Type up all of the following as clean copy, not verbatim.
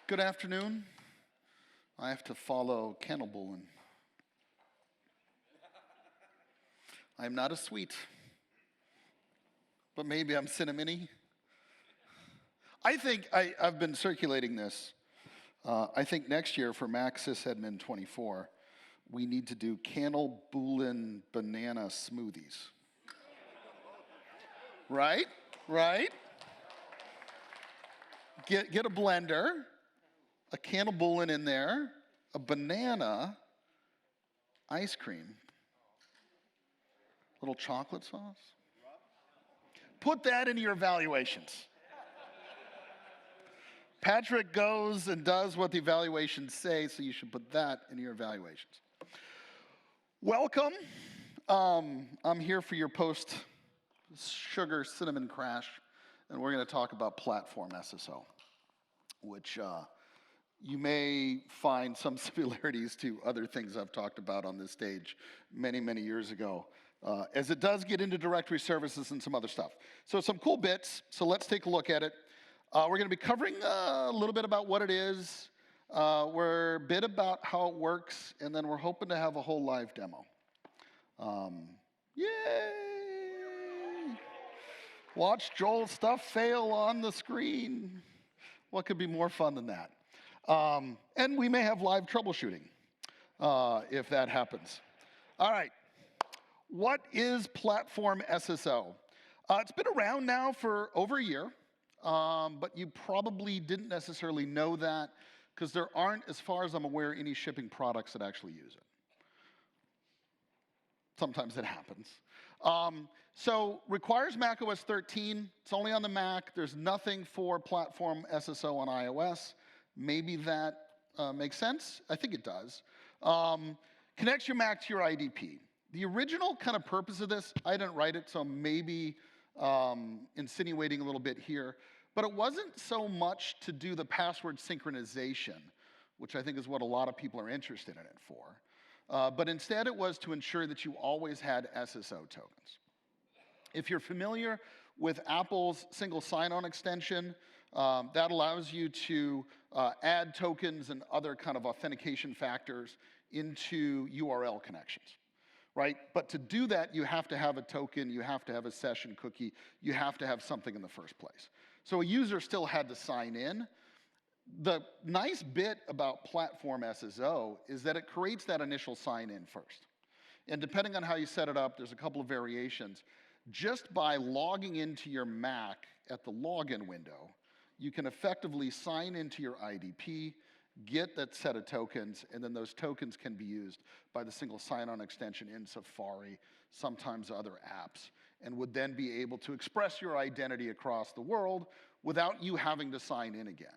Good afternoon. I have to follow Cannibal. I'm not a sweet, but maybe I'm cinnamony. I think I've been circulating this. I think next year for Mac Sysadmin 24, we need to do Cannibal banana smoothies. Right? Right? Get a blender, a Cannibal in there, a banana, ice cream, little chocolate sauce. Put that into your evaluations. Patrick goes and does what the evaluations say, so you should put that in your evaluations. Welcome. I'm here for your post-sugar cinnamon crash, and we're going to talk about Platform SSO, which you may find some similarities to other things I've talked about on this stage many, many years ago, as it does get into directory services and some other stuff. So some cool bits, so let's take a look at it. We're going to be covering a little bit about what it is. We're a bit about how it works, and then we're hoping to have a whole live demo. Yay! Watch Joel's stuff fail on the screen. What could be more fun than that? And we may have live troubleshooting if that happens. All right. What is Platform SSO? It's been around now for over a year, but you probably didn't necessarily know that because there aren't, as far as I'm aware, any shipping products that actually use it. Sometimes it happens. So requires Mac OS 13. It's only on the Mac. There's nothing for Platform SSO on iOS. Maybe that makes sense. I think it does. Connects your Mac to your IDP. The original kind of purpose of this, I didn't write it, so maybe insinuating a little bit here, but it wasn't so much to do the password synchronization, which I think is what a lot of people are interested in it for. But instead it was to ensure that you always had SSO tokens. If you're familiar with Apple's single sign-on extension, that allows you to add tokens and other kind of authentication factors into URL connections, right? But to do that, you have to have a token, you have to have a session cookie, you have to have something in the first place. So a user still had to sign in. The nice bit about Platform SSO is that it creates that initial sign-in first. And depending on how you set it up, there's a couple of variations. Just by logging into your Mac at the login window, you can effectively sign into your IDP, get that set of tokens, and then those tokens can be used by the single sign-on extension in Safari, sometimes other apps, and would then be able to express your identity across the world without you having to sign in again.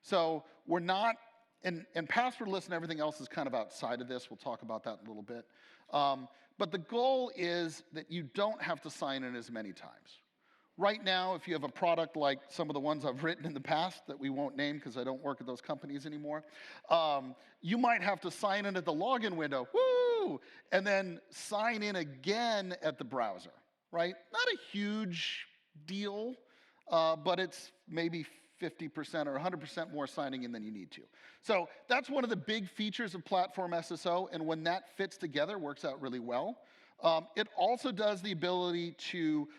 So we're not, and passwordless and everything else is kind of outside of this. We'll talk about that in a little bit. But the goal is that you don't have to sign in as many times. Right now, if you have a product like some of the ones I've written in the past that we won't name because I don't work at those companies anymore, you might have to sign in at the login window, woo, and then sign in again at the browser, right? Not a huge deal, but it's maybe 50% or 100% more signing in than you need to. So that's one of the big features of Platform SSO, and when that fits together, works out really well. It also does the ability to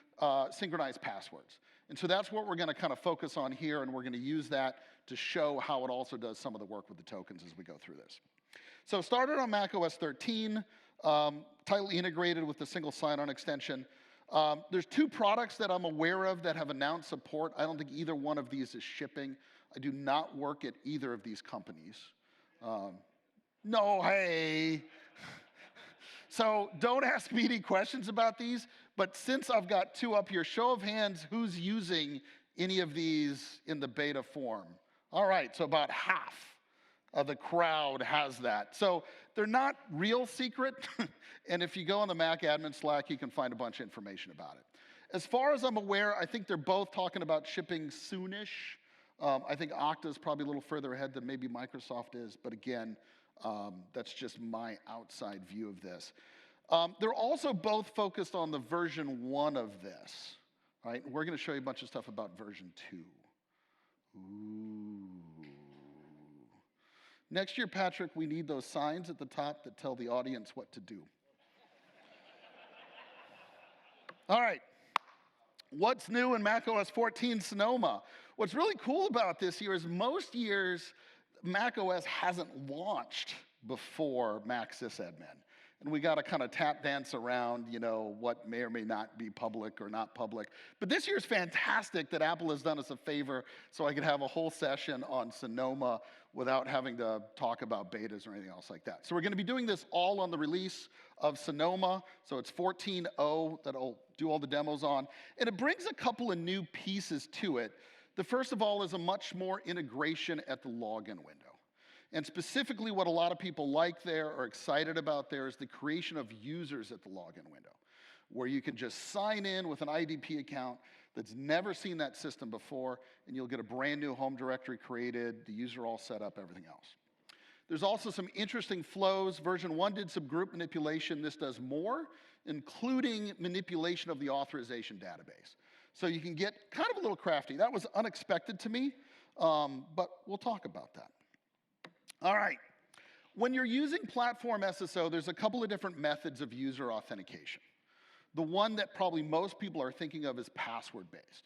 synchronize passwords. And so that's what we're going to kind of focus on here, and we're going to use that to show how it also does some of the work with the tokens as we go through this. So started on Mac OS 13, tightly integrated with the single sign-on extension. There's two products that I'm aware of that have announced support. I don't think either one of these is shipping. I do not work at either of these companies. No, hey. So don't ask me any questions about these, but since I've got two up here, show of hands, who's using any of these in the beta form? All right, so about half of the crowd has that. So they're not real secret, and if you go on the Mac admin Slack, you can find a bunch of information about it. As far as I'm aware, I think they're both talking about shipping soonish. I think Okta is probably a little further ahead than maybe Microsoft is, but again, that's just my outside view of this. They're also both focused on the version 1 of this, right? We're going to show you a bunch of stuff about version 2. Ooh. Next year, Patrick, we need those signs at the top that tell the audience what to do. All right. What's new in macOS 14 Sonoma? What's really cool about this year is most years, macOS hasn't launched before Mac sysadmin. And we got to kind of tap dance around, what may or may not be public or not public. But this year's fantastic that Apple has done us a favor so I could have a whole session on Sonoma without having to talk about betas or anything else like that. So we're going to be doing this all on the release of Sonoma. So it's 14.0 that I'll do all the demos on. And it brings a couple of new pieces to it. The first of all is a much more integration at the login window. And specifically what a lot of people like there or excited about there is the creation of users at the login window, where you can just sign in with an IDP account that's never seen that system before, and you'll get a brand new home directory created, the user all set up, everything else. There's also some interesting flows. Version 1 did some group manipulation. This does more, including manipulation of the authorization database. So you can get kind of a little crafty. That was unexpected to me, but we'll talk about that. All right. When you're using Platform SSO, there's a couple of different methods of user authentication. The one that probably most people are thinking of is password-based,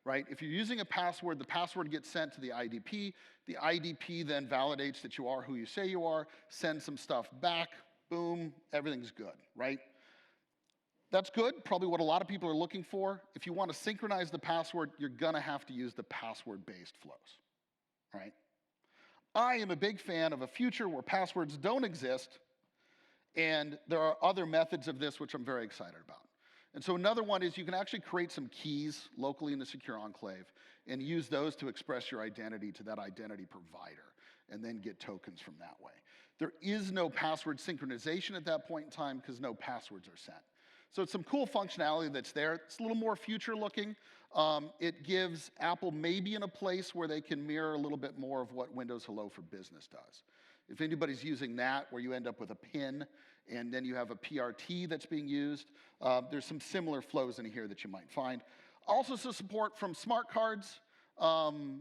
right? If you're using a password, the password gets sent to the IDP. The IDP then validates that you are who you say you are, sends some stuff back, boom, everything's good, right? That's good, probably what a lot of people are looking for. If you want to synchronize the password, you're going to have to use the password-based flows, right? I am a big fan of a future where passwords don't exist, and there are other methods of this which I'm very excited about. And so another one is you can actually create some keys locally in the secure enclave and use those to express your identity to that identity provider and then get tokens from that way. There is no password synchronization at that point in time because no passwords are sent. So it's some cool functionality that's there. It's a little more future looking. It gives Apple maybe in a place where they can mirror a little bit more of what Windows Hello for Business does. If anybody's using that, where you end up with a PIN and then you have a PRT that's being used, there's some similar flows in here that you might find. Also some support from smart cards.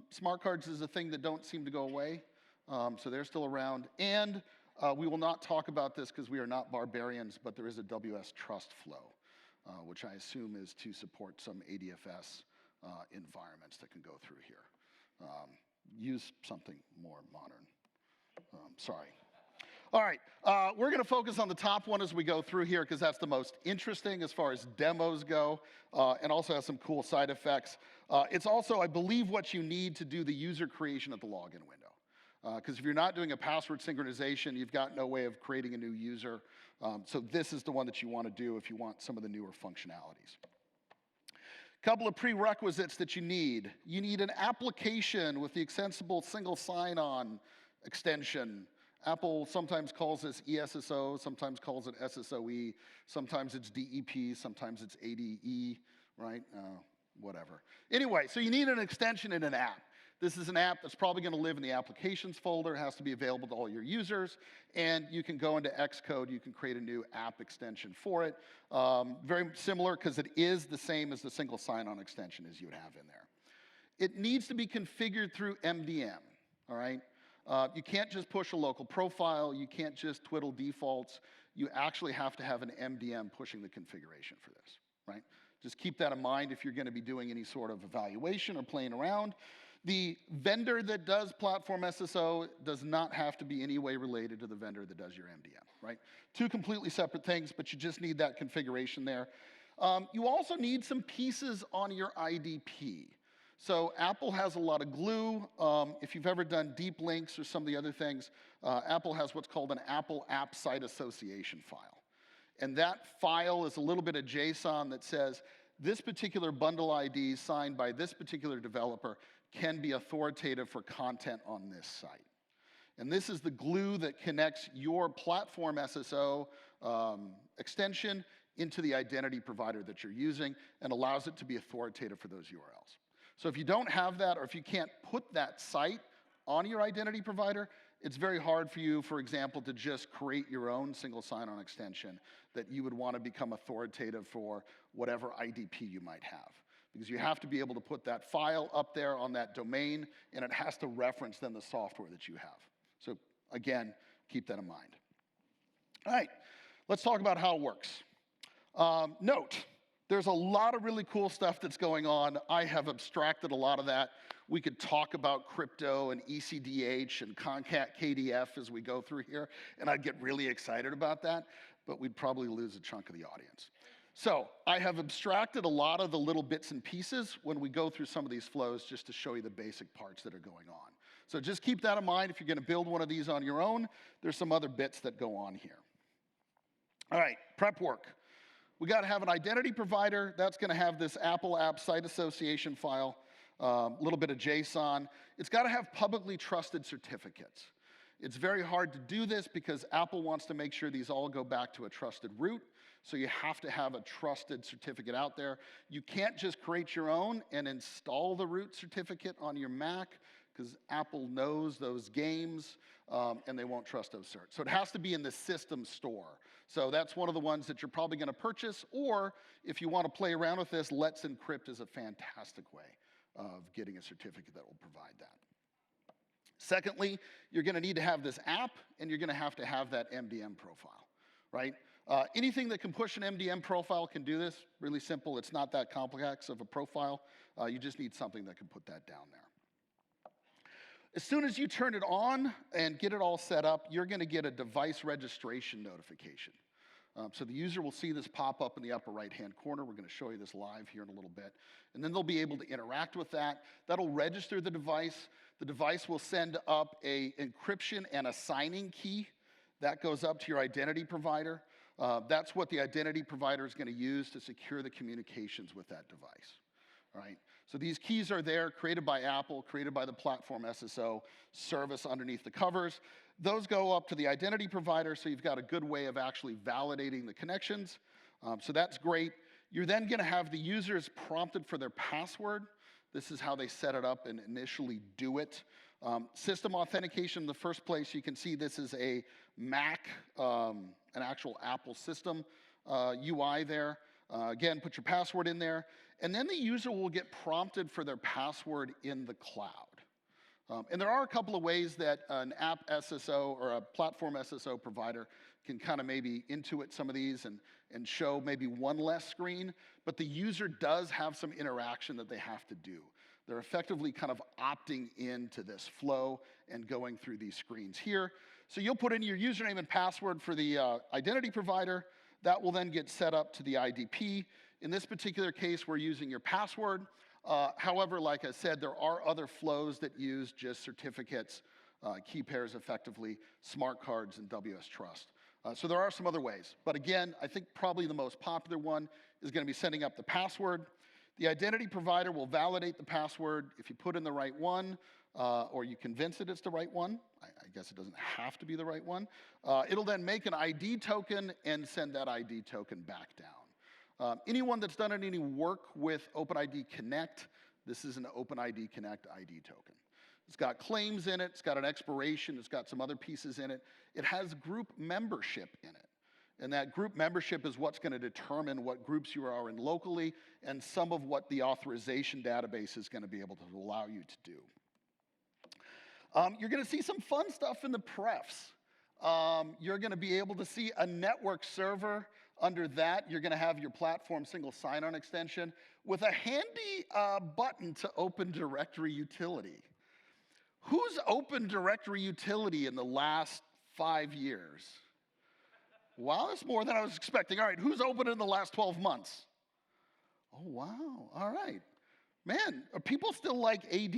Smart cards is a thing that don't seem to go away, so they're still around. And we will not talk about this because we are not barbarians, but there is a WS Trust flow, which I assume is to support some ADFS environments that can go through here. Use something more modern. Sorry. All right, we're going to focus on the top one as we go through here because that's the most interesting as far as demos go, and also has some cool side effects. It's also, I believe, what you need to do the user creation at the login window. Because if you're not doing a password synchronization, you've got no way of creating a new user. So this is the one that you want to do if you want some of the newer functionalities. Couple of prerequisites that you need. You need an application with the extensible single sign-on extension. Apple sometimes calls this ESSO, sometimes calls it SSOE, sometimes it's DEP, sometimes it's ADE, right? Whatever. Anyway, so you need an extension in an app. This is an app that's probably going to live in the applications folder. It has to be available to all your users. And you can go into Xcode. You can create a new app extension for it. Very similar because it is the same as the single sign-on extension as you would have in there. It needs to be configured through MDM, all right? You can't just push a local profile. You can't just twiddle defaults. You actually have to have an MDM pushing the configuration for this, right? Just keep that in mind if you're going to be doing any sort of evaluation or playing around. The vendor that does Platform SSO does not have to be any way related to the vendor that does your MDM, right? Two completely separate things, but you just need that configuration there. You also need some pieces on your IDP. So Apple has a lot of glue. If you've ever done deep links or some of the other things, Apple has what's called an Apple App Site Association file. And that file is a little bit of JSON that says, this particular bundle ID signed by this particular developer can be authoritative for content on this site. And this is the glue that connects your Platform SSO extension into the identity provider that you're using and allows it to be authoritative for those URLs. So if you don't have that, or if you can't put that site on your identity provider, it's very hard for you, for example, to just create your own single sign-on extension that you would want to become authoritative for whatever IDP you might have. Because you have to be able to put that file up there on that domain, and it has to reference then the software that you have. So Again, keep that in mind. All right, let's talk about how it works. Note, there's a lot of really cool stuff that's going on. I have abstracted a lot of that. We could talk about crypto and ECDH and Concat KDF as we go through here, and I'd get really excited about that, but we'd probably lose a chunk of the audience. So I have abstracted a lot of the little bits and pieces when we go through some of these flows just to show you the basic parts that are going on. So just keep that in mind. If you're going to build one of these on your own, there's some other bits that go on here. All right, prep work. We got to have an identity provider. That's going to have this Apple App Site Association file, a little bit of JSON. It's got to have publicly trusted certificates. It's very hard to do this because Apple wants to make sure these all go back to a trusted root. So you have to have a trusted certificate out there. You can't just create your own and install the root certificate on your Mac because Apple knows those games and they won't trust those certs. So it has to be in the system store. So that's one of the ones that you're probably going to purchase, or if you want to play around with this, Let's Encrypt is a fantastic way of getting a certificate that will provide that. Secondly, you're going to need to have this app, and you're going to have that MDM profile, right? Anything that can push an MDM profile can do this. Really simple. It's not that complex of a profile. You just need something that can put that down there. As soon as you turn it on and get it all set up, you're going to get a device registration notification. So the user will see this pop up in the upper right-hand corner. We're going to show you this live here in a little bit. And then they'll be able to interact with that. That'll register the device. The device will send up an encryption and a signing key. That goes up to your identity provider. That's what the identity provider is going to use to secure the communications with that device. All right? So these keys are there, created by Apple, created by the Platform SSO service underneath the covers. Those go up to the identity provider, so you've got a good way of actually validating the connections. So that's great. You're then going to have the users prompted for their password. This is how they set it up and initially do it. System authentication in the first place, you can see this is a Mac, an actual Apple system UI there. Again, put your password in there. And then the user will get prompted for their password in the cloud. And there are a couple of ways that an app SSO or a platform SSO provider can kind of maybe intuit some of these and show maybe one less screen, but the user does have some interaction that they have to do. They're effectively kind of opting into this flow and going through these screens here. So you'll put in your username and password for the identity provider. That will then get set up to the IDP. In this particular case, we're using your password. However, like I said, there are other flows that use just certificates, key pairs effectively, smart cards, and WS Trust. So there are some other ways. But again, I think probably the most popular one is going to be setting up the password. The identity provider will validate the password if you put in the right one, or you convince it it's the right one. I guess it doesn't have to be the right one. It'll then make an ID token and send that ID token back down. Anyone that's done any work with OpenID Connect, this is an OpenID Connect ID token. It's got claims in it, it's got an expiration, it's got some other pieces in it. It has group membership in it. And that group membership is what's going to determine what groups you are in locally and some of what the authorization database is going to be able to allow you to do. You're going to see some fun stuff in the prefs. You're going to be able to see a network server. Under that, you're going to have your platform single sign-on extension with a handy button to open directory utility. Who's opened directory utility in the last 5 years? Wow, that's more than I was expecting. All right, who's opened in the last 12 months? Oh, wow, all right. Man, are people still like AD?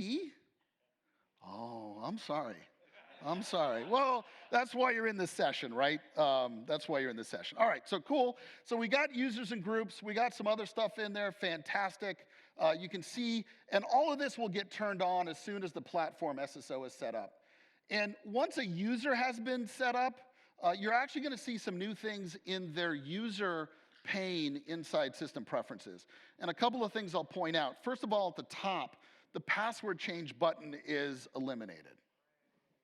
Oh, I'm sorry. I'm sorry. Well, that's why you're in this session, right? That's why you're in this session. All right, so cool. So we got users and groups. We got some other stuff in there. Fantastic. You can see, and all of this will get turned on as soon as the platform SSO is set up. And once a user has been set up, you're actually going to see some new things in their user pane inside system preferences. And a couple of things I'll point out. First of all, at the top, the password change button is eliminated.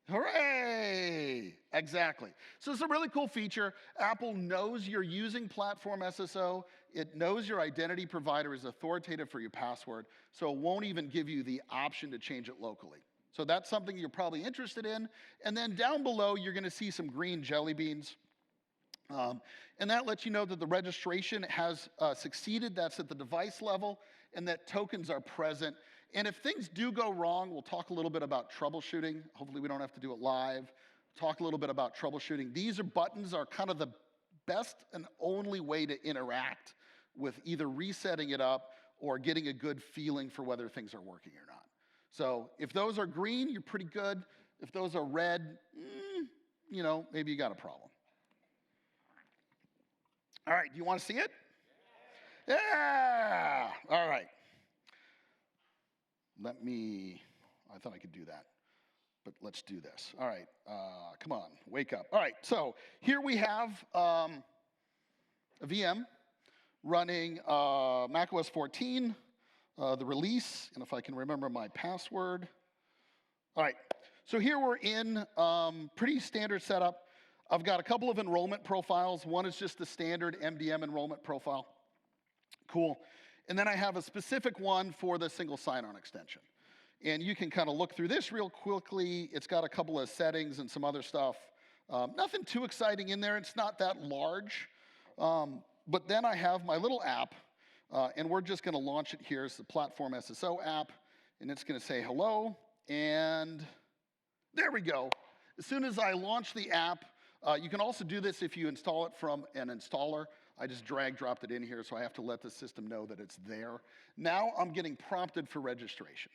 Hooray! Exactly. So it's a really cool feature. Apple knows you're using Platform SSO. It knows your identity provider is authoritative for your password, so it won't even give you the option to change it locally. So that's something you're probably interested in. And then down below, you're going to see some green jelly beans. And that lets you know that the registration has succeeded. That's at the device level, and that tokens are present. And if things do go wrong, we'll talk a little bit about troubleshooting. Hopefully we don't have to do it live. Talk a little bit about troubleshooting. These buttons are kind of the best and only way to interact with either resetting it up or getting a good feeling for whether things are working or not. So if those are green, you're pretty good. If those are red, you know, maybe you got a problem. All right, do you want to see it? Yeah! All right. I thought I could do that, but let's do this. All right, come on, wake up. All right, so here we have a VM running macOS 14, the release, and if I can remember my password. All right, so here we're in pretty standard setup. I've got a couple of enrollment profiles. One is just the standard MDM enrollment profile. Cool. And then I have a specific one for the single sign-on extension. And you can kind of look through this real quickly. It's got a couple of settings and some other stuff. Nothing too exciting in there. It's not that large. But then I have my little app, and we're just going to launch it here. It's the Platform SSO app, and it's going to say hello. And there we go. As soon as I launch the app, you can also do this if you install it from an installer. I just drag-dropped it in here, so I have to let the system know that it's there. Now I'm getting prompted for registration,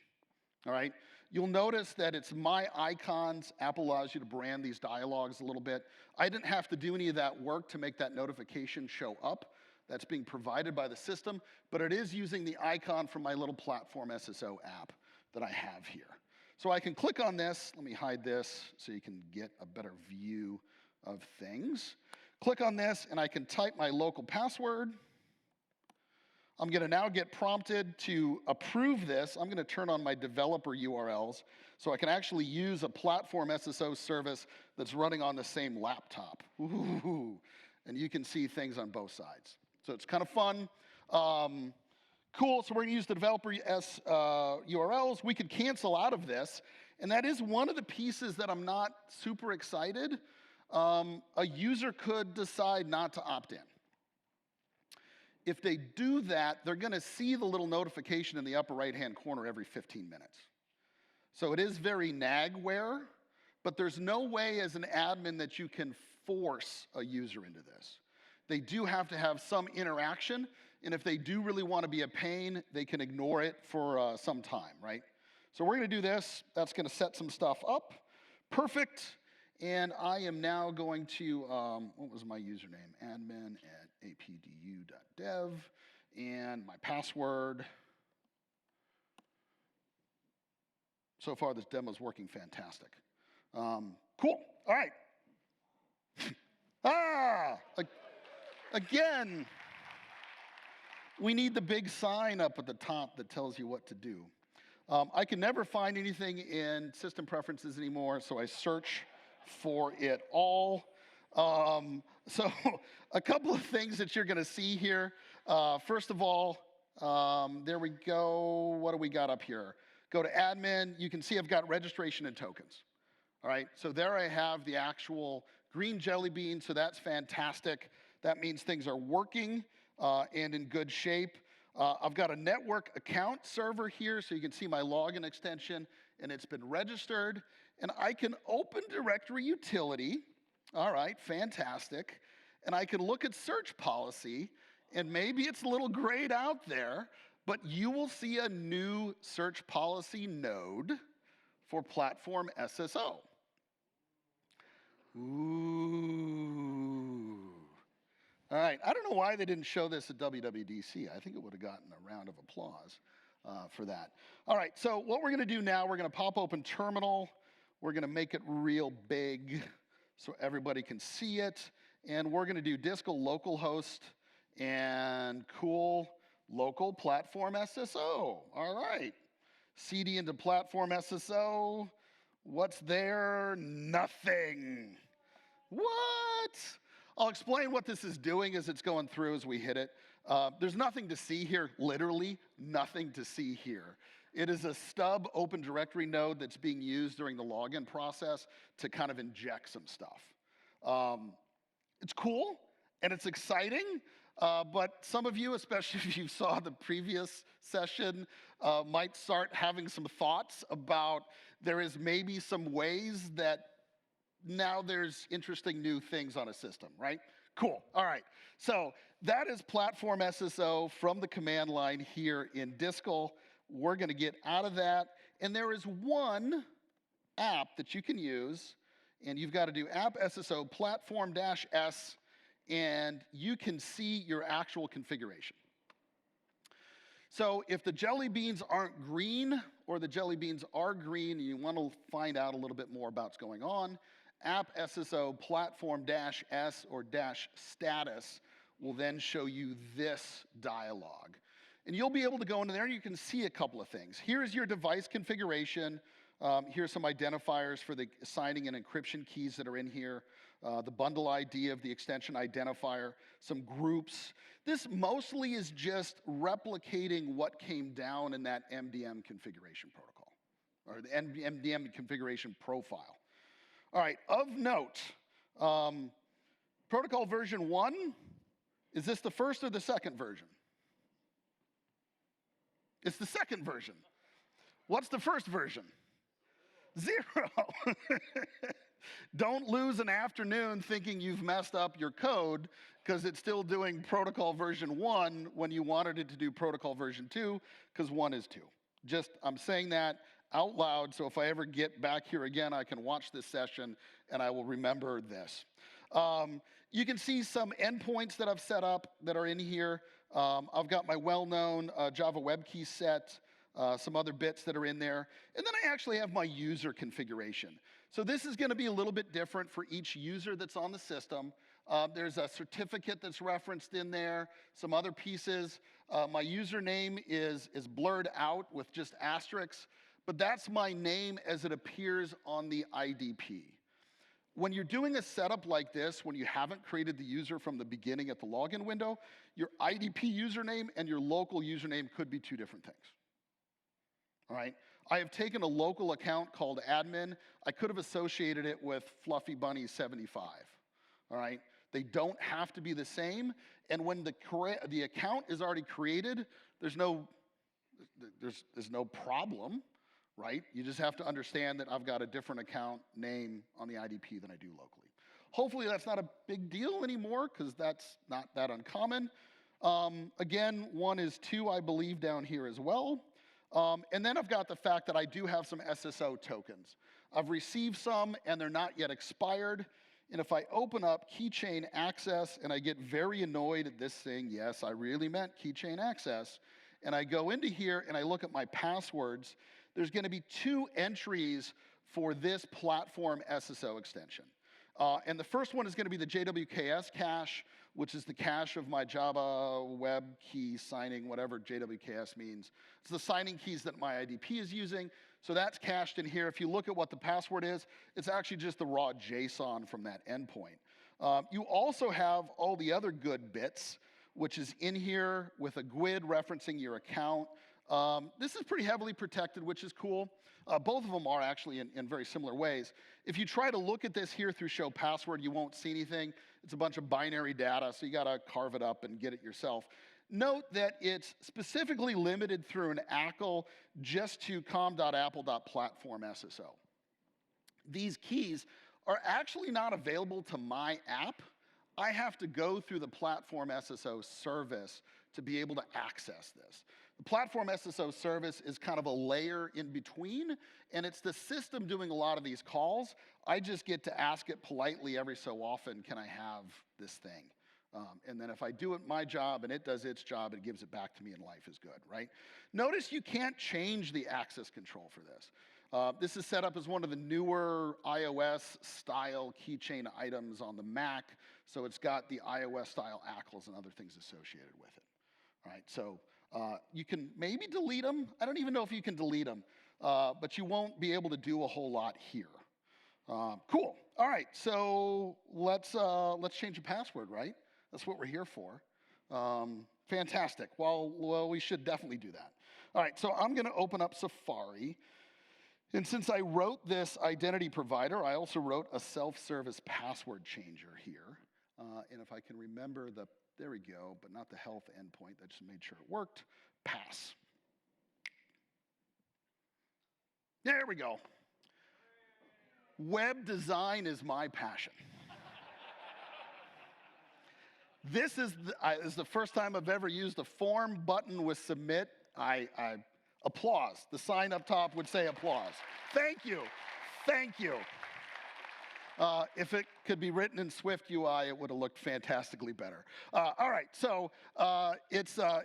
all right? You'll notice that it's my icons. Apple allows you to brand these dialogues a little bit. I didn't have to do any of that work to make that notification show up. That's being provided by the system, but it is using the icon from my little Platform SSO app that I have here. So I can click on this. Let me hide this so you can get a better view of things. Click on this, and I can type my local password. I'm going to now get prompted to approve this. I'm going to turn on my developer URLs so I can actually use a Platform SSO service that's running on the same laptop. Ooh. And you can see things on both sides. So it's kind of fun. Cool, so we're going to use the developer URLs. We could cancel out of this, and that is one of the pieces that I'm not super excited. A user could decide not to opt in. If they do that, they're going to see the little notification in the upper right-hand corner every 15 minutes. So it is very nagware, but there's no way as an admin that you can force a user into this. They do have to have some interaction, and if they do really want to be a pain, they can ignore it for some time, right? So we're going to do this. That's going to set some stuff up. Perfect. And I am now going to, what was my username? admin@apdu.dev, and my password. So far, this demo is working fantastic. Cool. All right. Again, we need the big sign up at the top that tells you what to do. I can never find anything in system preferences anymore, so I search for it all. So a couple of things that you're going to see here. First of all, there we go. What do we got up here? Go to admin. You can see I've got registration and tokens. All right, so there I have the actual green jelly bean, so that's fantastic. That means things are working and in good shape. I've got a network account server here, so you can see my login extension, and it's been registered. And I can open directory utility. All right, fantastic. And I can look at search policy, and maybe it's a little grayed out there, but you will see a new search policy node for Platform SSO. Ooh. All right, I don't know why they didn't show this at WWDC. I think it would have gotten a round of applause for that. All right, so what we're going to do now, we're going to pop open terminal. We're going to make it real big so everybody can see it. And we're going to do discal localhost and cool local Platform SSO. All right, CD into Platform SSO. What's there? Nothing. What? I'll explain what this is doing as it's going through as we hit it. There's nothing to see here, literally nothing to see here. It is a stub Open Directory node that's being used during the login process to kind of inject some stuff. It's cool and it's exciting, but some of you, especially if you saw the previous session, might start having some thoughts about there is maybe some ways that now there's interesting new things on a system, right? Cool, all right. So that is Platform SSO from the command line here in Discal. We're gonna get out of that. And there is one app that you can use, and you've got to do app SSO platform-s, and you can see your actual configuration. So if the jelly beans aren't green, or the jelly beans are green, and you want to find out a little bit more about what's going on, app SSO platform-s or -status will then show you this dialog. And you'll be able to go into there and you can see a couple of things. Here's your device configuration. Here's some identifiers for the signing and encryption keys that are in here. The bundle ID of the extension identifier, some groups. This mostly is just replicating what came down in that MDM configuration protocol, or the MDM configuration profile. All right, of note, protocol version 1, is this the first or the second version? It's the second version. What's the first version? 0. Don't lose an afternoon thinking you've messed up your code because it's still doing protocol version 1 when you wanted it to do protocol version 2, because 1 is 2. Just, I'm saying that out loud, so if I ever get back here again, I can watch this session and I will remember this. You can see some endpoints that I've set up that are in here. I've got my well-known Java web key set, some other bits that are in there. And then I actually have my user configuration. So this is gonna be a little bit different for each user that's on the system. There's a certificate that's referenced in there, some other pieces. My username is blurred out with just asterisks, but that's my name as it appears on the IDP. When you're doing a setup like this, when you haven't created the user from the beginning at the login window, your IDP username and your local username could be two different things. All right? I have taken a local account called admin. I could have associated it with Fluffy Bunny 75. All right? They don't have to be the same. And when the account is already created, there's no problem, right? You just have to understand that I've got a different account name on the IDP than I do locally. Hopefully that's not a big deal anymore, because that's not that uncommon. Again, 1 is 2, I believe, down here as well. And then I've got the fact that I do have some SSO tokens. I've received some, and they're not yet expired. And if I open up keychain access, and I get very annoyed at this thing, yes, I really meant keychain access, and I go into here and I look at my passwords, there's gonna be 2 entries for this Platform SSO extension. And the first one is gonna be the JWKS cache, which is the cache of my Java web key signing, whatever JWKS means. It's the signing keys that my IDP is using. So that's cached in here. If you look at what the password is, it's actually just the raw JSON from that endpoint. You also have all the other good bits, which is in here with a GUID referencing your account. This is pretty heavily protected, which is cool. Both of them are actually in very similar ways. If you try to look at this here through show password, you won't see anything. It's a bunch of binary data, so you gotta carve it up and get it yourself. Note that it's specifically limited through an ACL just to com.apple.platform SSO. These keys are actually not available to my app. I have to go through the Platform SSO service to be able to access this. The Platform SSO service is kind of a layer in between, and it's the system doing a lot of these calls. I just get to ask it politely every so often, can I have this thing? And then if I do it my job and it does its job, it gives it back to me and life is good, right? Notice you can't change the access control for this. This is set up as one of the newer iOS style keychain items on the Mac, so it's got the iOS style ACLs and other things associated with it. All right, so you can maybe delete them. I don't even know if you can delete them, but you won't be able to do a whole lot here. Cool. All right, so let's change the password, right? That's what we're here for. Fantastic. Well, we should definitely do that. All right, so I'm going to open up Safari. And since I wrote this identity provider, I also wrote a self-service password changer here. And if I can remember there we go, but not the health endpoint. I just made sure it worked. Pass. There we go. Web design is my passion. This is the first time I've ever used a form button with submit. I applause. The sign up top would say applause. Thank you. Thank you. If it could be written in Swift UI, it would have looked fantastically better. All right, so it's not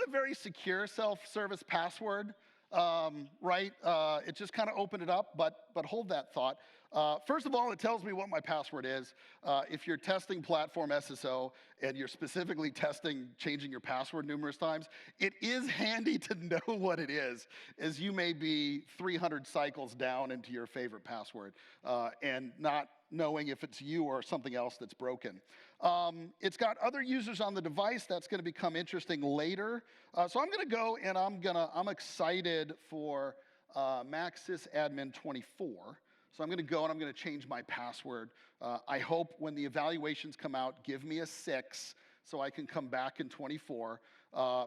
a very secure self-service password, right? It just kind of opened it up, but hold that thought. First of all, it tells me what my password is. If you're testing Platform SSO and you're specifically testing changing your password numerous times, it is handy to know what it is, as you may be 300 cycles down into your favorite password and not knowing if it's you or something else that's broken. It's got other users on the device. That's going to become interesting later. So I'm going to go and I'm excited for Mac sysadmin 24. So I'm going to go and I'm going to change my password. I hope when the evaluations come out, give me a 6 so I can come back in 24.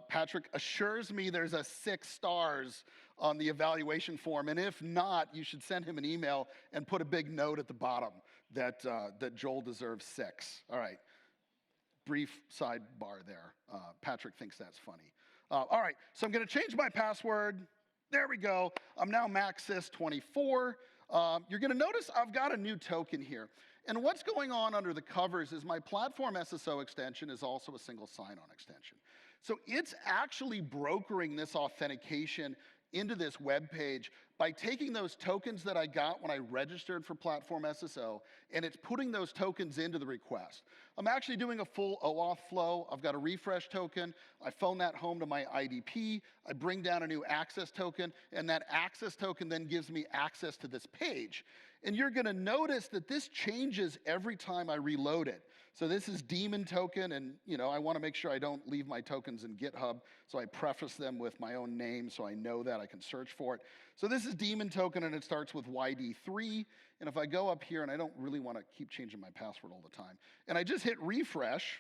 Patrick assures me there's a 6 stars on the evaluation form, and if not, you should send him an email and put a big note at the bottom that Joel deserves 6. All right, brief sidebar there. Patrick thinks that's funny. All right, so I'm going to change my password. There we go. I'm now MacSys 24. You're going to notice I've got a new token here. And what's going on under the covers is my Platform SSO extension is also a single sign-on extension. So it's actually brokering this authentication into this web page by taking those tokens that I got when I registered for Platform SSO, and it's putting those tokens into the request. I'm actually doing a full OAuth flow. I've got a refresh token. I phone that home to my IDP. I bring down a new access token, and that access token then gives me access to this page. And you're going to notice that this changes every time I reload it. So this is daemon token, and I want to make sure I don't leave my tokens in GitHub, so I preface them with my own name so I know that I can search for it. So this is daemon token, and it starts with YD3. And if I go up here, and I don't really want to keep changing my password all the time, and I just hit refresh,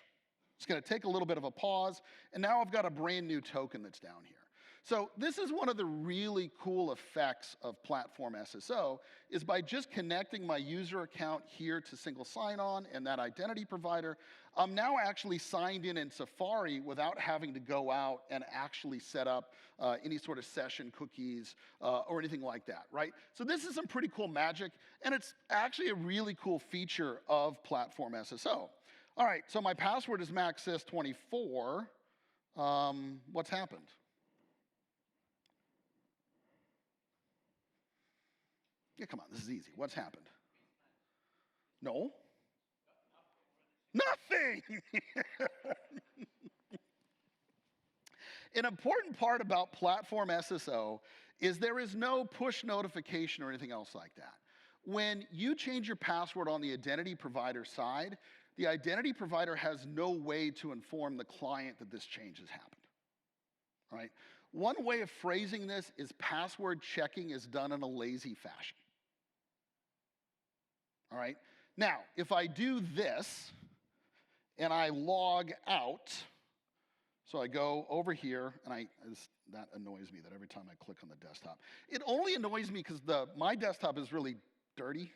it's going to take a little bit of a pause, and now I've got a brand new token that's down here. So this is one of the really cool effects of Platform SSO, is by just connecting my user account here to single sign-on and that identity provider, I'm now actually signed in Safari without having to go out and actually set up any sort of session cookies or anything like that, right? So this is some pretty cool magic, and it's actually a really cool feature of Platform SSO. All right, so my password is MacSys24. What's happened? Yeah, come on, this is easy. What's happened? No? Nothing! An important part about Platform SSO is there is no push notification or anything else like that. When you change your password on the identity provider side, the identity provider has no way to inform the client that this change has happened, right? One way of phrasing this is password checking is done in a lazy fashion. All right. Now, if I do this and I log out, so I go over here, and that annoys me that every time I click on the desktop. It only annoys me because my desktop is really dirty,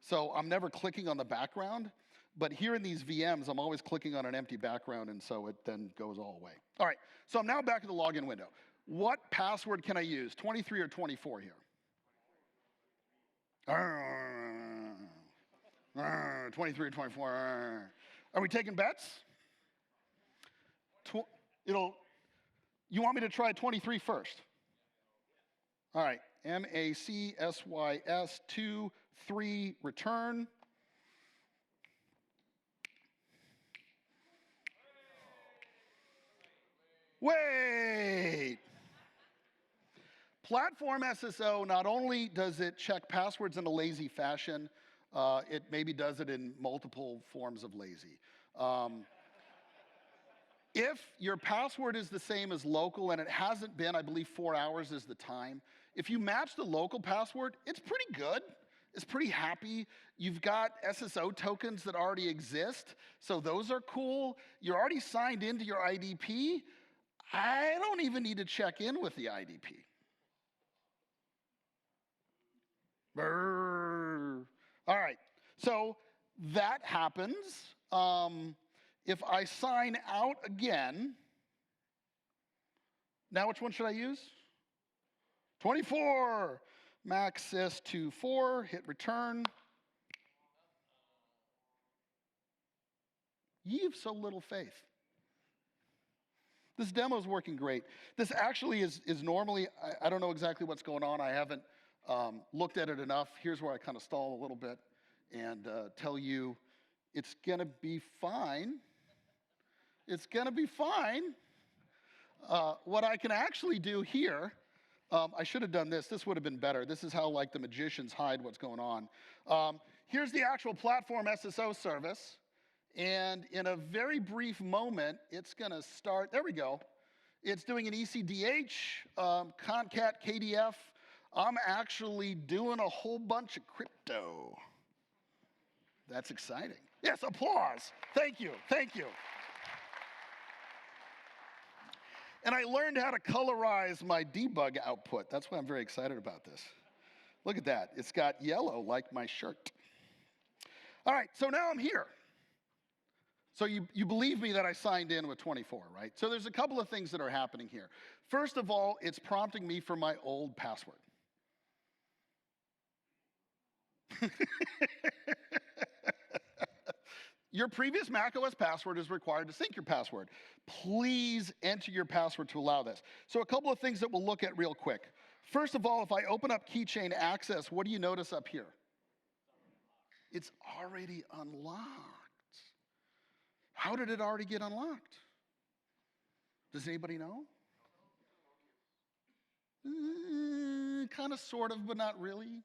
so I'm never clicking on the background. But here in these VMs, I'm always clicking on an empty background, and so it then goes all away. All right, so I'm now back in the login window. What password can I use, 23 or 24 here? 23 or 24. Are we taking bets? You want me to try 23 first? All right, MACSYS 2, 3, return. Wait! Platform SSO, not only does it check passwords in a lazy fashion, it maybe does it in multiple forms of lazy. If your password is the same as local, and it hasn't been, I believe 4 hours is the time, if you match the local password, it's pretty good. It's pretty happy. You've got SSO tokens that already exist, so those are cool. You're already signed into your IDP. I don't even need to check in with the IDP. Brrr. All right, so that happens. If I sign out again, now which one should I use? 24. Mac sys 24, hit return. Ye have so little faith. This demo is working great. This actually is normally, I don't know exactly what's going on. I haven't looked at it enough. Here's where I kind of stall a little bit and tell you it's going to be fine. It's going to be fine. What I can actually do here, I should have done this. This would have been better. This is how like the magicians hide what's going on. Here's the actual Platform SSO service. And in a very brief moment, it's going to start. There we go. It's doing an ECDH, concat KDF. I'm actually doing a whole bunch of crypto. That's exciting. Yes, applause. Thank you. Thank you. And I learned how to colorize my debug output. That's why I'm very excited about this. Look at that. It's got yellow like my shirt. All right, so now I'm here. So you believe me that I signed in with 24, right? So there's a couple of things that are happening here. First of all, it's prompting me for my old password. Your previous macOS password is required to sync your password. Please enter your password to allow this. So a couple of things that we'll look at real quick. First of all, if I open up keychain access, what do you notice up here? It's already unlocked. How did it already get unlocked? Does anybody know? Kind of, sort of, but not really.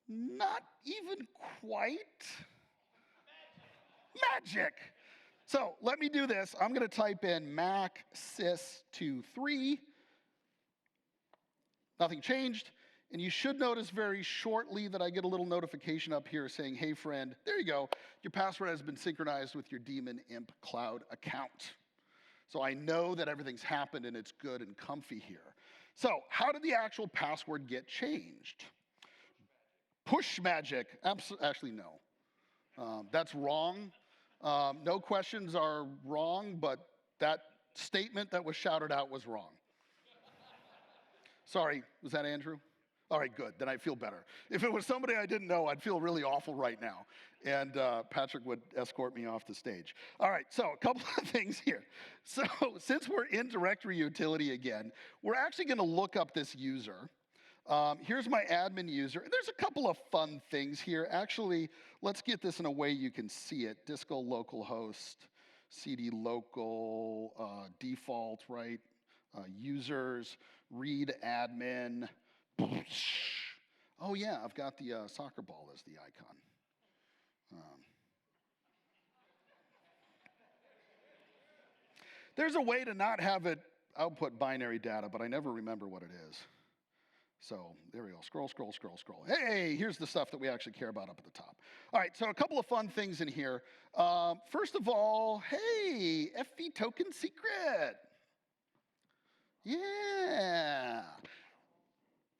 Not even quite. Magic. So let me do this. I'm going to type in Mac sys23. Nothing changed. And you should notice very shortly that I get a little notification up here saying, hey, friend, there you go. Your password has been synchronized with your Daemon Imp Cloud account. So I know that everything's happened and it's good and comfy here. So how did the actual password get changed? Push magic. Actually, no. That's wrong. No questions are wrong, but that statement that was shouted out was wrong. Sorry, was that Andrew? All right, good. Then I feel better. If it was somebody I didn't know, I'd feel really awful right now. And Patrick would escort me off the stage. All right, so a couple of things here. So since we're in directory utility again, we're actually going to look up this user. Here's my admin user. There's a couple of fun things here. Actually, let's get this in a way you can see it. Disco localhost, cd local, default, right? Users, read admin. Oh yeah, I've got the soccer ball as the icon. There's a way to not have it output binary data, but I never remember what it is. So there we go. Scroll, scroll, scroll, scroll. Hey, here's the stuff that we actually care about up at the top. All right, so a couple of fun things in here. First of all, hey, FV token secret. Yeah.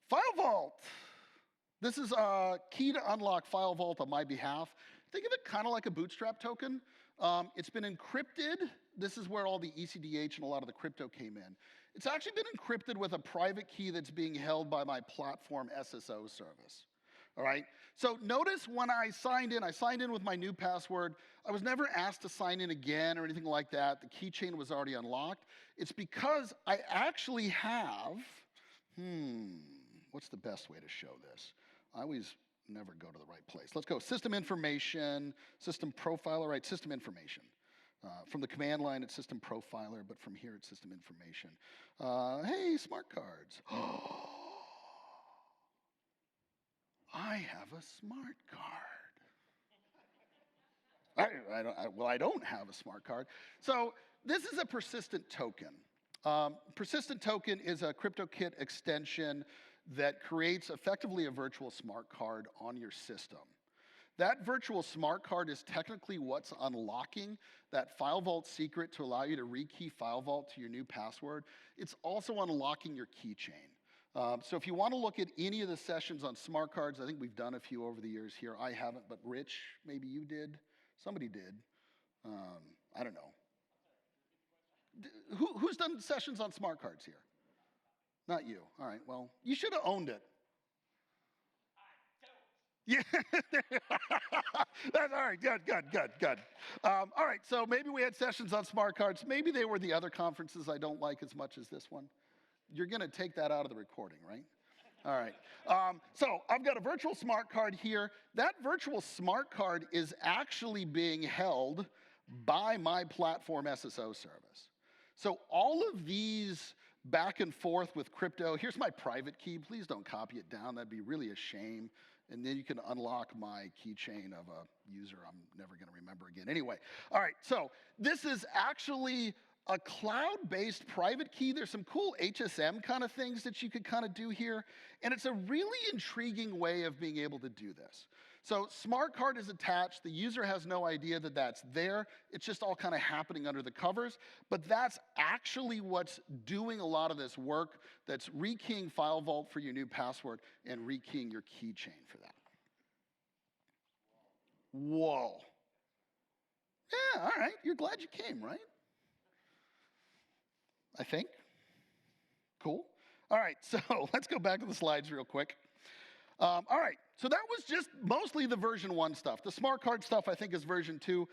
File Vault. This is a key to unlock File Vault on my behalf. Think of it kind of like a bootstrap token. It's been encrypted. This is where all the ECDH and a lot of the crypto came in. It's actually been encrypted with a private key that's being held by my Platform SSO service. All right? So notice when I signed in with my new password. I was never asked to sign in again or anything like that. The keychain was already unlocked. It's because I actually have, what's the best way to show this? I always never go to the right place. Let's go system information, system profiler, right, system information. From the command line, it's system profiler, but from here, it's system information. Hey, smart cards. I have a smart card. I don't have a smart card. So this is a persistent token. Persistent token is a CryptoKit extension that creates effectively a virtual smart card on your system. That virtual smart card is technically what's unlocking that file vault secret to allow you to rekey file vault to your new password. It's also unlocking your keychain. So if you want to look at any of the sessions on smart cards, I think we've done a few over the years here. I haven't, but Rich, maybe you did. Somebody did. I don't know. Who's done sessions on smart cards here? Not you. All right, well, you should have owned it. Yeah, that's all right. Good. All right, so maybe we had sessions on smart cards. Maybe they were the other conferences I don't like as much as this one. You're going to take that out of the recording, right? All right. So I've got a virtual smart card here. That virtual smart card is actually being held by my Platform SSO service. So all of these back and forth with crypto, here's my private key. Please don't copy it down. That'd be really a shame. And then you can unlock my keychain of a user I'm never going to remember again. Anyway, all right, so this is actually a cloud-based private key. There's some cool HSM kind of things that you could kind of do here. And it's a really intriguing way of being able to do this. So smart card is attached. The user has no idea that that's there. It's just all kind of happening under the covers. But that's actually what's doing a lot of this work. That's rekeying file vault for your new password and rekeying your keychain for that. Whoa. Yeah, all right. You're glad you came, right? I think. Cool. All right, so let's go back to the slides real quick. All right, so that was just mostly the version 1 stuff. The smart card stuff, I think, is version 2.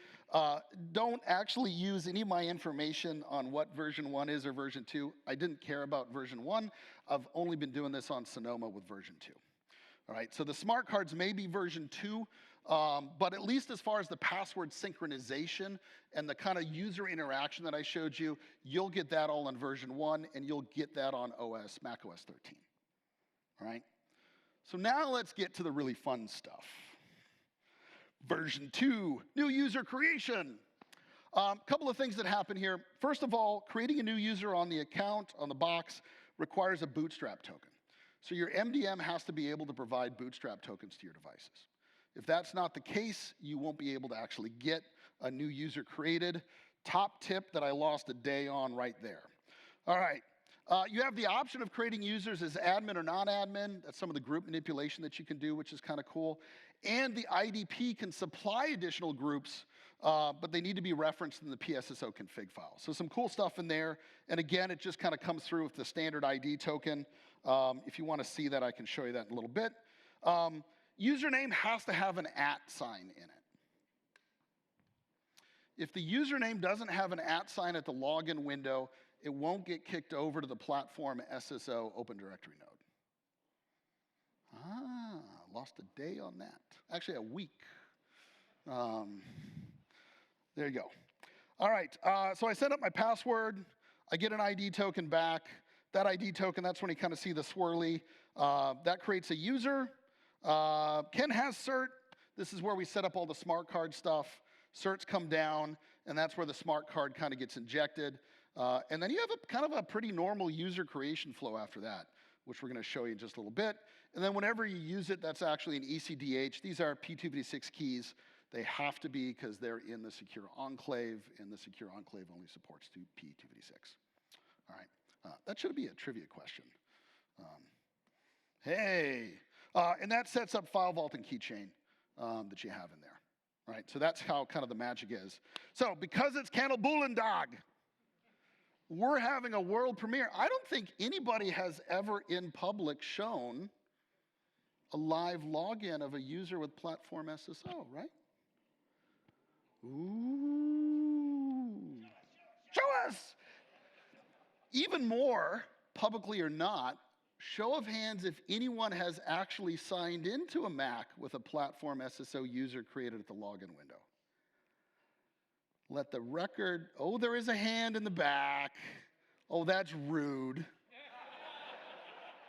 Don't actually use any of my information on what version 1 is or version 2. I didn't care about version 1. I've only been doing this on Sonoma with version 2. All right, so the smart cards may be version 2, but at least as far as the password synchronization and the kind of user interaction that I showed you, you'll get that all in version 1, and you'll get that on Mac OS 13. All right? So now let's get to the really fun stuff. Version 2, new user creation. Couple of things that happen here. First of all, creating a new user on the account, on the box, requires a bootstrap token. So your MDM has to be able to provide bootstrap tokens to your devices. If that's not the case, you won't be able to actually get a new user created. Top tip that I lost a day on right there. All right. You have the option of creating users as admin or non-admin. That's some of the group manipulation that you can do, which is kind of cool. And the IDP can supply additional groups, but they need to be referenced in the PSSO config file. So some cool stuff in there. And again, it just kind of comes through with the standard ID token. If you want to see that, I can show you that in a little bit. Username has to have an @ sign in it. If the username doesn't have an @ sign at the login window, it won't get kicked over to the Platform SSO Open Directory node. Lost a day on that. Actually, a week. There you go. All right, so I set up my password. I get an ID token back. That ID token, that's when you kind of see the swirly. That creates a user. Ken has cert. This is where we set up all the smart card stuff. Certs come down, and that's where the smart card kind of gets injected. And then you have a kind of a pretty normal user creation flow after that, which we're going to show you in just a little bit. And then whenever you use it, that's actually an ECDH. These are P256 keys. They have to be because they're in the secure enclave, and the secure enclave only supports P256. All right, that should be a trivia question. And that sets up file vault and keychain that you have in there. All right, so that's how kind of the magic is. So because it's Candle Dog, we're having a world premiere. I don't think anybody has ever in public shown a live login of a user with Platform SSO, right? Ooh. Show us! Even more, publicly or not, show of hands if anyone has actually signed into a Mac with a Platform SSO user created at the login window. Let the record, oh, there is a hand in the back. Oh, that's rude.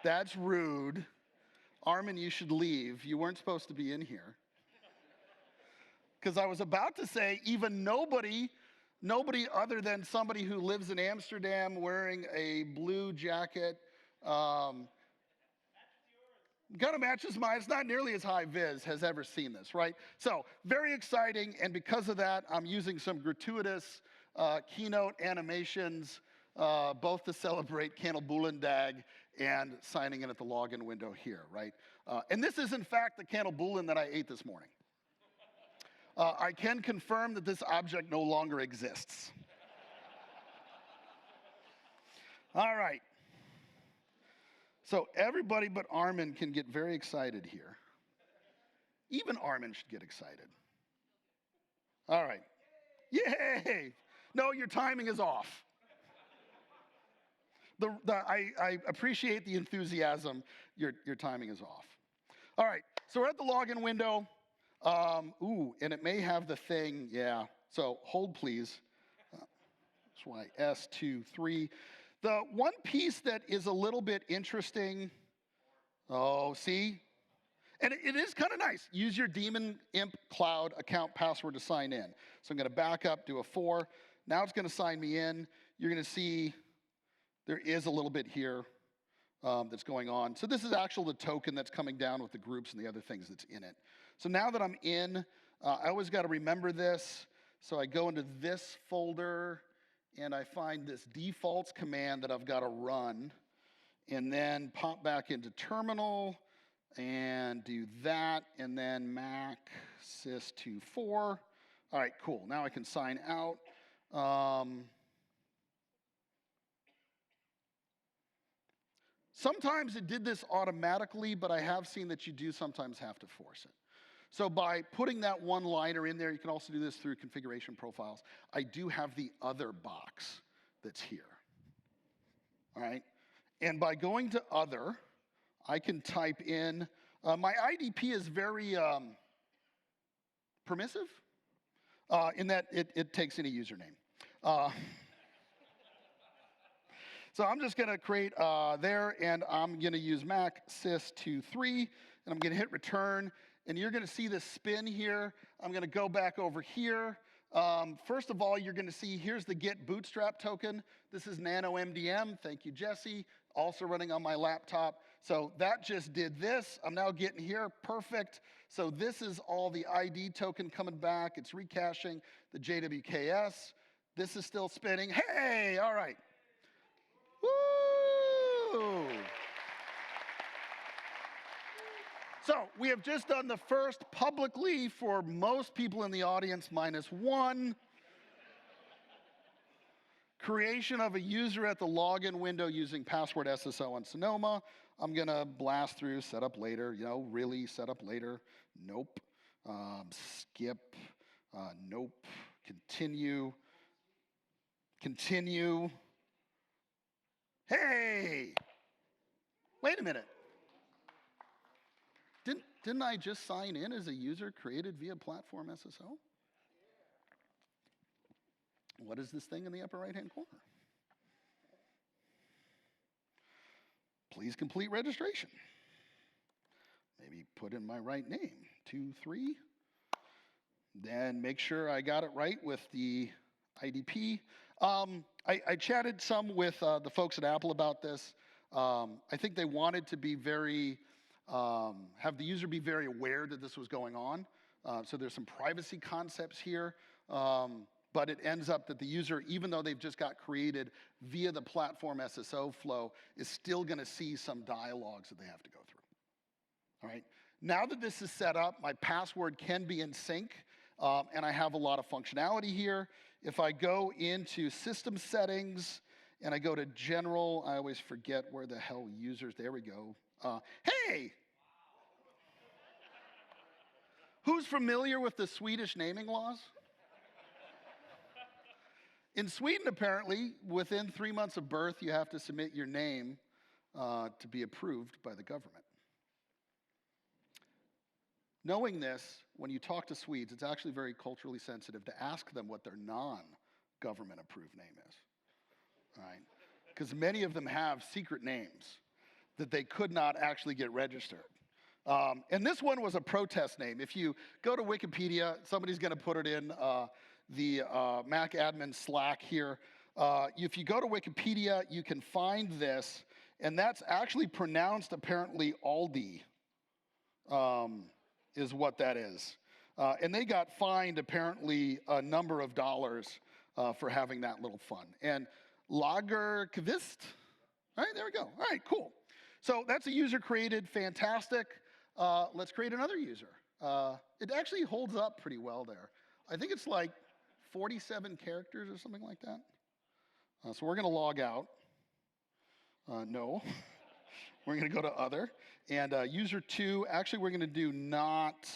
That's rude. Armin, you should leave. You weren't supposed to be in here. because I was about to say even nobody other than somebody who lives in Amsterdam wearing a blue jacket. Kind of matches mine. It's not nearly as high vis has ever seen this, right? So very exciting, and because of that, I'm using some gratuitous keynote animations, both to celebrate Kanelbulendag and signing in at the login window here, right? And this is, in fact, the Kanelbulen that I ate this morning. I can confirm that this object no longer exists. All right. So everybody but Armin can get very excited here. Even Armin should get excited. All right. Yay! No, your timing is off. I appreciate the enthusiasm. Your timing is off. All right, so we're at the login window. And it may have the thing, yeah. So hold, please. That's why S23. The one piece that is a little bit interesting, see? And it is kind of nice. Use your Daemon Imp Cloud account password to sign in. So I'm going to back up, do a 4. Now it's going to sign me in. You're going to see there is a little bit here that's going on. So this is actually the token that's coming down with the groups and the other things that's in it. So now that I'm in, I always got to remember this. So I go into this folder, and I find this defaults command that I've got to run, and then pop back into terminal, and do that, and then Mac sys24. All right, cool. Now I can sign out. Sometimes it did this automatically, but I have seen that you do sometimes have to force it. So by putting that one-liner in there, you can also do this through configuration profiles. I do have the other box that's here. All right? And by going to other, I can type in, my IDP is very permissive in that it takes any username. So I'm just going to create there, and I'm going to use Mac sys23, and I'm going to hit return, and you're going to see this spin here. I'm going to go back over here. First of all, you're going to see here's the Git Bootstrap token. This is Nano MDM. Thank you, Jesse. Also running on my laptop. So that just did this. I'm now getting here. Perfect. So this is all the ID token coming back. It's recaching the JWKS. This is still spinning. Hey, all right. Woo! So we have just done the first publicly for most people in the audience -1. Creation of a user at the login window using password SSO on Sonoma. I'm going to blast through, set up later. Really, set up later. Nope. Skip. Nope. Continue. Continue. Hey! Wait a minute. Didn't I just sign in as a user created via Platform SSO? What is this thing in the upper right-hand corner? Please complete registration. Maybe put in my right name, 23. Then make sure I got it right with the IDP. I chatted some with the folks at Apple about this. I think they wanted to be very, have the user be very aware that this was going on. So there's some privacy concepts here. But it ends up that the user, even though they've just got created via the Platform SSO flow, is still going to see some dialogues that they have to go through. All right. Now that this is set up, my password can be in sync, and I have a lot of functionality here. If I go into System Settings, and I go to General, I always forget where the hell users, there we go. Hey! Who's familiar with the Swedish naming laws? In Sweden, apparently, within 3 months of birth, you have to submit your name to be approved by the government. Knowing this, when you talk to Swedes, it's actually very culturally sensitive to ask them what their non-government approved name is. All right? Because many of them have secret names that they could not actually get registered. And this one was a protest name. If you go to Wikipedia, somebody's going to put it in the Mac admin Slack here. If you go to Wikipedia, you can find this, and that's actually pronounced apparently Aldi, is what that is. And they got fined apparently a number of dollars for having that little fun. And Lagerkvist, all right, there we go. All right, cool. So that's a user created, fantastic. Let's create another user. It actually holds up pretty well there. I think it's like 47 characters or something like that. So we're going to log out. No. We're going to go to other. And user 2, actually we're going to do not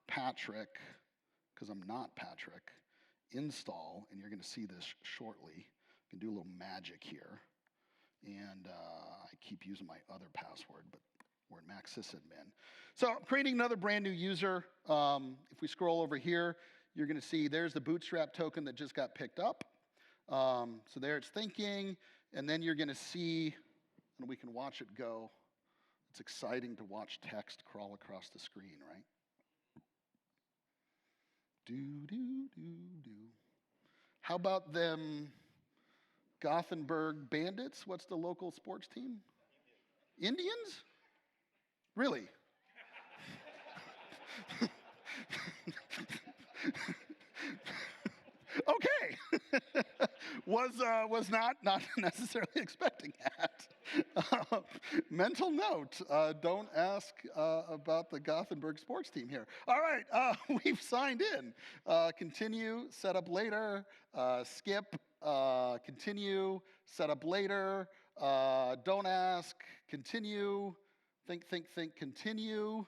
Patrick, because I'm not Patrick. Install, and you're going to see this shortly. You can do a little magic here. And I keep using my other password, but we're in Mac sysadmin. So I'm creating another brand new user. If we scroll over here, you're going to see there's the bootstrap token that just got picked up. So there it's thinking, and then you're going to see, and we can watch it go. It's exciting to watch text crawl across the screen, right? Do, do, do, do. How about them Gothenburg Bandits? What's the local sports team? Indians? Really? Okay. was not necessarily expecting that. Mental note, don't ask about the Gothenburg sports team here. All right, we've signed in. Continue, set up later, skip, continue, set up later, don't ask, continue, think, continue.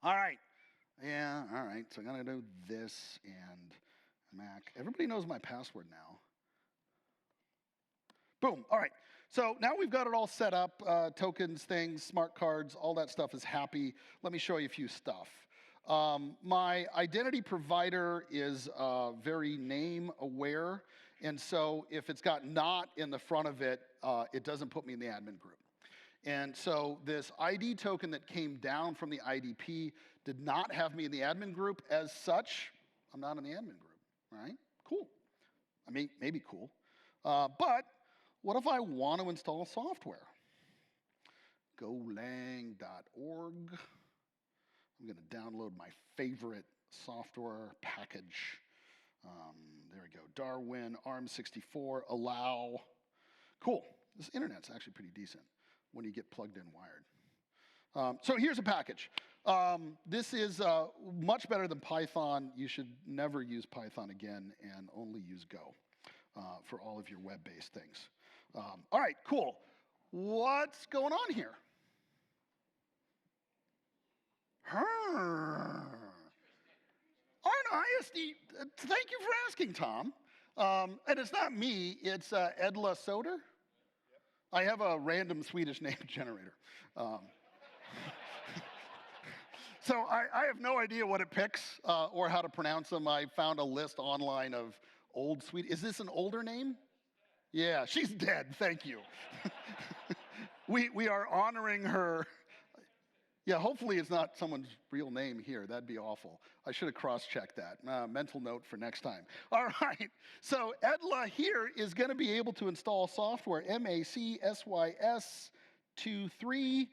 All right. Yeah, all right, so I'm gonna do this and Mac. Everybody knows my password now. Boom, all right. So now we've got it all set up, tokens, things, smart cards, all that stuff is happy. Let me show you a few stuff. My identity provider is very name aware, and so if it's got not in the front of it, it doesn't put me in the admin group. And so this ID token that came down from the IDP did not have me in the admin group. As such, I'm not in the admin group, right? Cool. I mean, maybe cool. But what if I want to install software? golang.org. I'm going to download my favorite software package. There we go. Darwin, ARM64, allow. Cool. This internet's actually pretty decent when you get plugged in wired. So here's a package. This is much better than Python. You should never use Python again and only use Go for all of your web-based things. All right, cool. What's going on here? Aren't ISD, thank you for asking, Tom. And it's not me, it's Edla Soder. I have a random Swedish name generator. So I have no idea what it picks or how to pronounce them. I found a list online of old Swedish. Is this an older name? Yeah, she's dead, thank you. We are honoring her. Yeah, hopefully it's not someone's real name here. That'd be awful. I should have cross-checked that. Mental note for next time. All right, so Edla here is going to be able to install software, MACSYS23.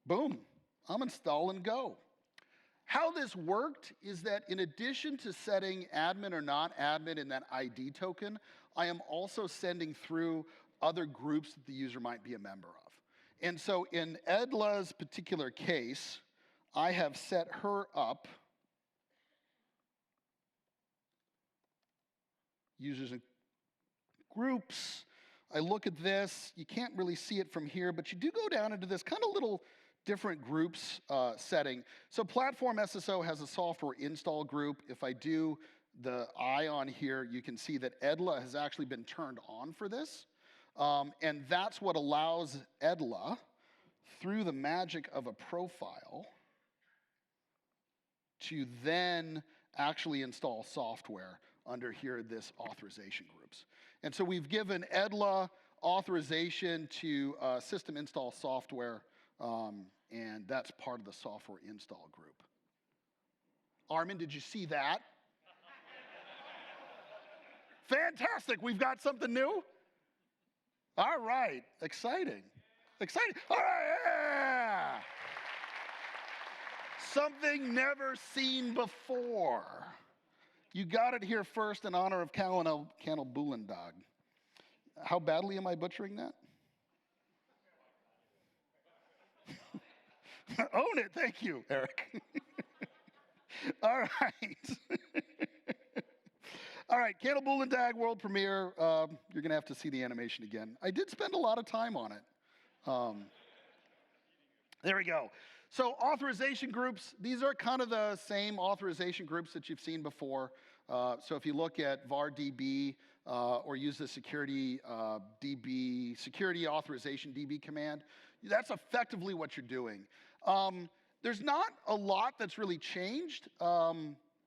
Boom, I'm installing Go. How this worked is that in addition to setting admin or not admin in that ID token, I am also sending through other groups that the user might be a member of. And so in Edla's particular case, I have set her up, users and groups. I look at this, you can't really see it from here, but you do go down into this kind of little different groups setting. So Platform SSO has a software install group. If I do the I on here, you can see that Edla has actually been turned on for this. And that's what allows Edla, through the magic of a profile, to then actually install software under here, this authorization groups. And so we've given Edla authorization to system install software and that's part of the software install group. Armin, did you see that? Fantastic, we've got something new? All right, exciting. Exciting, all right, yeah! Something never seen before. You got it here first in honor of Cannel Bullendog. How badly am I butchering that? Own it, thank you, Eric. All right. All right, Cannel Bullendog world premiere. You're gonna have to see the animation again. I did spend a lot of time on it. There we go. So authorization groups, these are kind of the same authorization groups that you've seen before. So if you look at var-db or use the security db, security authorization db command, that's effectively what you're doing. There's not a lot that's really changed.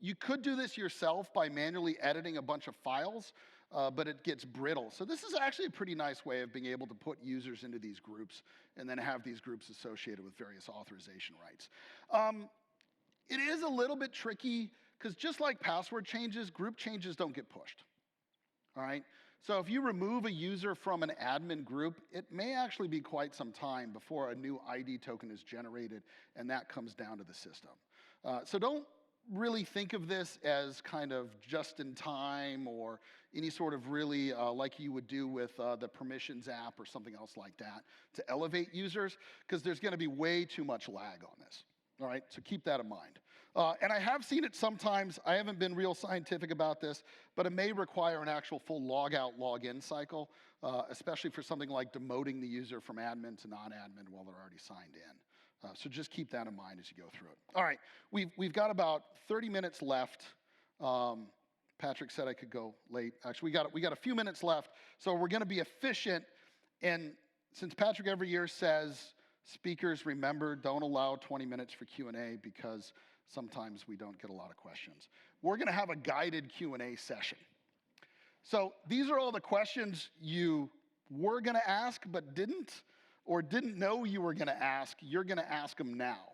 You could do this yourself by manually editing a bunch of files, but it gets brittle. So this is actually a pretty nice way of being able to put users into these groups and then have these groups associated with various authorization rights. It is a little bit tricky because just like password changes, group changes don't get pushed, all right? So if you remove a user from an admin group, it may actually be quite some time before a new ID token is generated and that comes down to the system. So don't really think of this as kind of just in time or any sort of really like you would do with the permissions app or something else like that to elevate users, because there's going to be way too much lag on this. All right, so keep that in mind. And I have seen it sometimes. I haven't been real scientific about this, but it may require an actual full logout, login cycle, especially for something like demoting the user from admin to non-admin while they're already signed in. So just keep that in mind as you go through it. All right, we've got about 30 minutes left. Patrick said I could go late. Actually, we got a few minutes left, so we're going to be efficient. And since Patrick every year says, speakers, remember, don't allow 20 minutes for Q&A because sometimes we don't get a lot of questions. We're going to have a guided Q&A session. So these are all the questions you were going to ask but didn't, or didn't know you were going to ask. You're going to ask them now.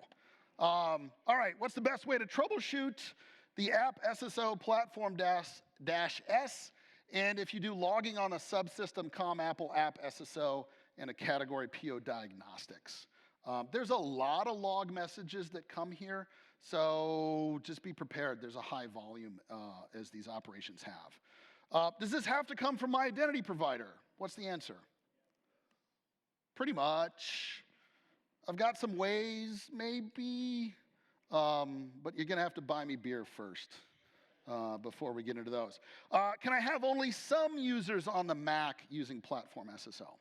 All right, what's the best way to troubleshoot the app SSO platform -S? And if you do logging on a subsystem, COM Apple app SSO and a category PO diagnostics. There's a lot of log messages that come here, so just be prepared. There's a high volume as these operations have. Does this have to come from my identity provider? What's the answer? Pretty much. I've got some ways, maybe, but you're gonna have to buy me beer first before we get into those. Can I have only some users on the Mac using Platform SSO?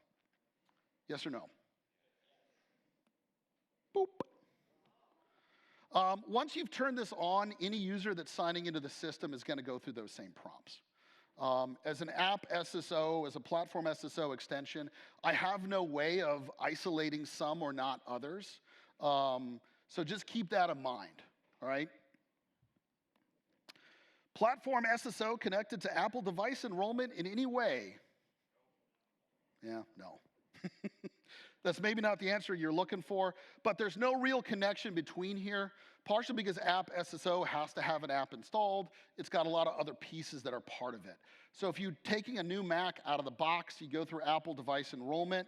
Yes or no? Boop. Once you've turned this on, any user that's signing into the system is gonna go through those same prompts. As an app SSO, as a platform SSO extension, I have no way of isolating some or not others. So just keep that in mind, all right? Platform SSO connected to Apple device enrollment in any way? Yeah, no. That's maybe not the answer you're looking for, but there's no real connection between here, partially because app SSO has to have an app installed. It's got a lot of other pieces that are part of it. So if you're taking a new Mac out of the box, you go through Apple device enrollment,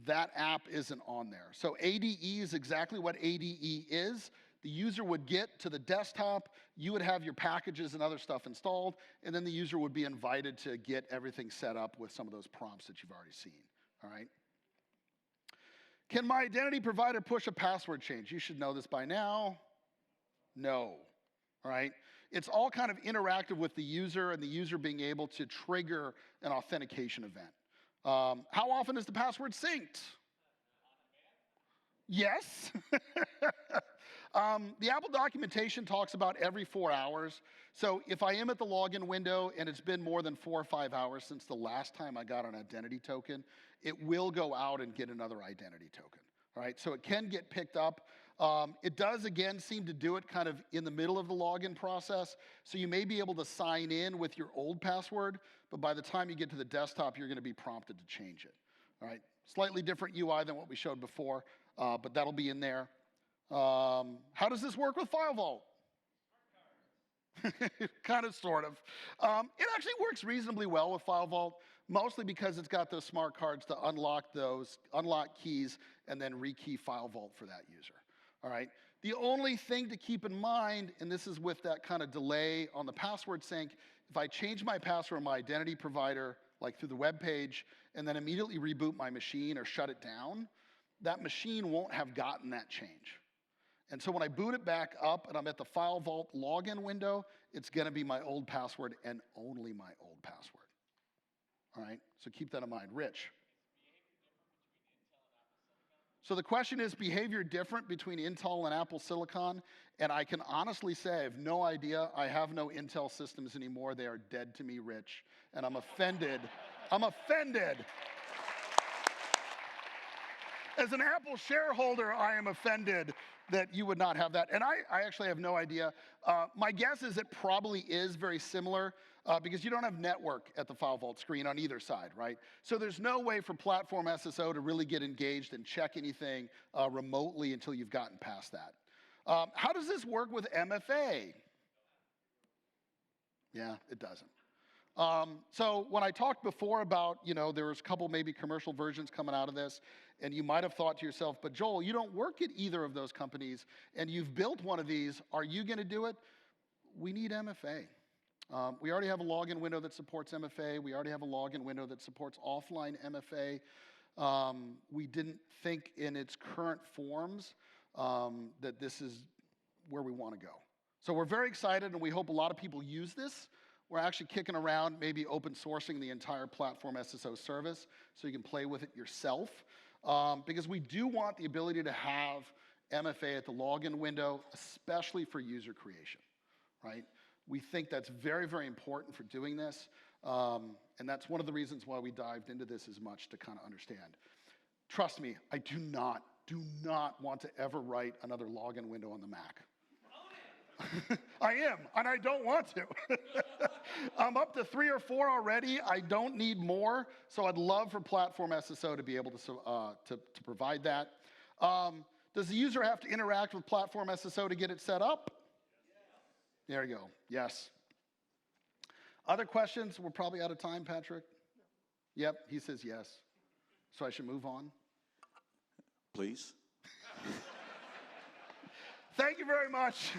that app isn't on there. So ADE is exactly what ADE is. The user would get to the desktop, you would have your packages and other stuff installed, and then the user would be invited to get everything set up with some of those prompts that you've already seen, all right? Can my identity provider push a password change? You should know this by now. No, all right? It's all kind of interactive with the user and the user being able to trigger an authentication event. How often is the password synced? Yes. The Apple documentation talks about every 4 hours. So if I am at the login window and it's been more than 4 or 5 hours since the last time I got an identity token, it will go out and get another identity token, all right? So it can get picked up. It does, again, seem to do it kind of in the middle of the login process. So you may be able to sign in with your old password, but by the time you get to the desktop, you're going to be prompted to change it. All right, slightly different UI than what we showed before, but that'll be in there. How does this work with File Vault? Kind of, sort of. It actually works reasonably well with File Vault, mostly because it's got those smart cards to unlock keys and then rekey File Vault for that user. All right. The only thing to keep in mind, and this is with that kind of delay on the password sync, if I change my password on my identity provider, like through the web page, and then immediately reboot my machine or shut it down, that machine won't have gotten that change. And so when I boot it back up and I'm at the File Vault login window, it's going to be my old password and only my old password. All right, so keep that in mind. Rich. So the question is, behavior different between Intel and Apple Silicon? And I can honestly say I have no idea. I have no Intel systems anymore. They are dead to me, Rich. And I'm offended. I'm offended. As an Apple shareholder, I am offended that you would not have that. And I actually have no idea. My guess is it probably is very similar because you don't have network at the File Vault screen on either side, right? So there's no way for Platform SSO to really get engaged and check anything remotely until you've gotten past that. How does this work with MFA? Yeah, it doesn't. So when I talked before about, there was a couple maybe commercial versions coming out of this, and you might have thought to yourself, but Joel, you don't work at either of those companies, and you've built one of these. Are you going to do it? We need MFA. We already have a login window that supports MFA. We already have a login window that supports offline MFA. We didn't think in its current forms that this is where we want to go. So we're very excited, and we hope a lot of people use this. We're actually kicking around maybe open sourcing the entire Platform SSO service so you can play with it yourself. Because we do want the ability to have MFA at the login window, especially for user creation, right? We think that's very, very important for doing this. And that's one of the reasons why we dived into this as much to kind of understand. Trust me, I do not want to ever write another login window on the Mac. I am, and I don't want to. I'm up to 3 or 4 already. I don't need more, so I'd love for Platform SSO to be able to provide that. Does the user have to interact with Platform SSO to get it set up? Yes. There you go. Yes. Other questions? We're probably out of time, Patrick. Yep, he says yes. So I should move on? Please. Thank you very much.